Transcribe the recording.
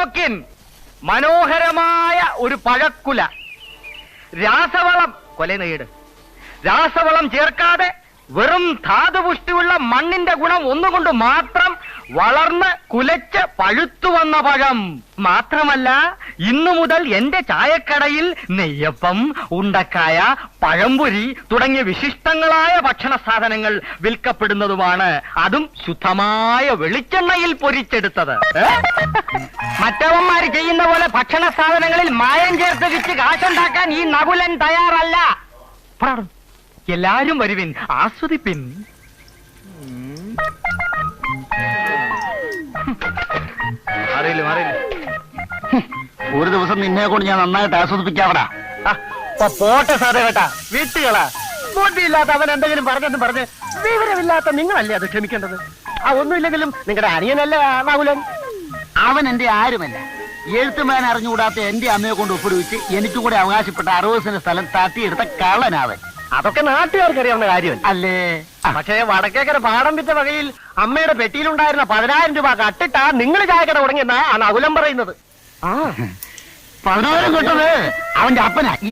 നോക്കിൻ, മനോഹരമായ ഒരു പഴക്കുല. രാസവളം കൊലനീട്, രാസവളം ചേർക്കാതെ വെറും ധാതുപുഷ്ടിയുള്ള മണ്ണിന്റെ ഗുണം ഒന്നുകൊണ്ട് മാത്രം വളർന്ന് കുലച്ച് പഴുത്തു വന്ന പഴം. മാത്രമല്ല, ഇന്നു മുതൽ എന്റെ ചായക്കടയിൽ നെയ്യപ്പം, ഉണ്ടക്കായ, പഴംപൊരി തുടങ്ങിയ വിശിഷ്ടങ്ങളായ ഭക്ഷണ സാധനങ്ങൾ വിൽക്കപ്പെടുന്നതുമാണ്. അതും ശുദ്ധമായ വെളിച്ചെണ്ണയിൽ പൊരിച്ചെടുത്തത്. മറ്റവന്മാര് ചെയ്യുന്ന പോലെ ഭക്ഷണ സാധനങ്ങളിൽ മായം ചേർത്ത് വിറ്റ് കാശുണ്ടാക്കാൻ ഈ നകുലൻ തയ്യാറല്ല. എല്ലാരും വരുവിൻ, ആസ്വദിപ്പിൻ. ഒരു ദിവസം നിന്നെ കൊണ്ട് ഞാൻ നന്നായിട്ട് ആസ്വദിപ്പിക്കാവടാ. പോട്ടെ സാധേ കേട്ടാ, വീട്ടുകളാ. ബുദ്ധിയില്ലാത്ത അവൻ എന്തെങ്കിലും പറഞ്ഞ് വിവരമില്ലാത്ത നിങ്ങളല്ലേ അത് ക്ഷമിക്കേണ്ടത്. ഒന്നുമില്ലെങ്കിലും നിങ്ങളുടെ അനിയനല്ലേ നകുലൻ. അവൻ എന്റെ ആരുമല്ല. എഴുത്തുമാൻ അറിഞ്ഞുകൂടാത്ത എന്റെ അമ്മയെ കൊണ്ട് ഒപ്പിടുവിച്ച് എനിക്കും കൂടെ അവകാശപ്പെട്ട 60 സെന്റ് സ്ഥലം തട്ടിയെടുത്ത കള്ളനാവൻ. അതൊക്കെ നാട്ടുകാർക്ക് അറിയാവുന്ന കാര്യം അല്ലേ? പക്ഷേ വടക്കേക്കര പാടം വിറ്റ വകയിൽ അമ്മയുടെ പെട്ടിയിലുണ്ടായിരുന്ന 10,000 രൂപ കട്ടിട്ടാ നിങ്ങൾ ചായക്കട തുടങ്ങിയെന്നാ ആ നകുലൻ പറയുന്നത്. 10,000 കിട്ടത് അവന്റെ അപ്പനാ.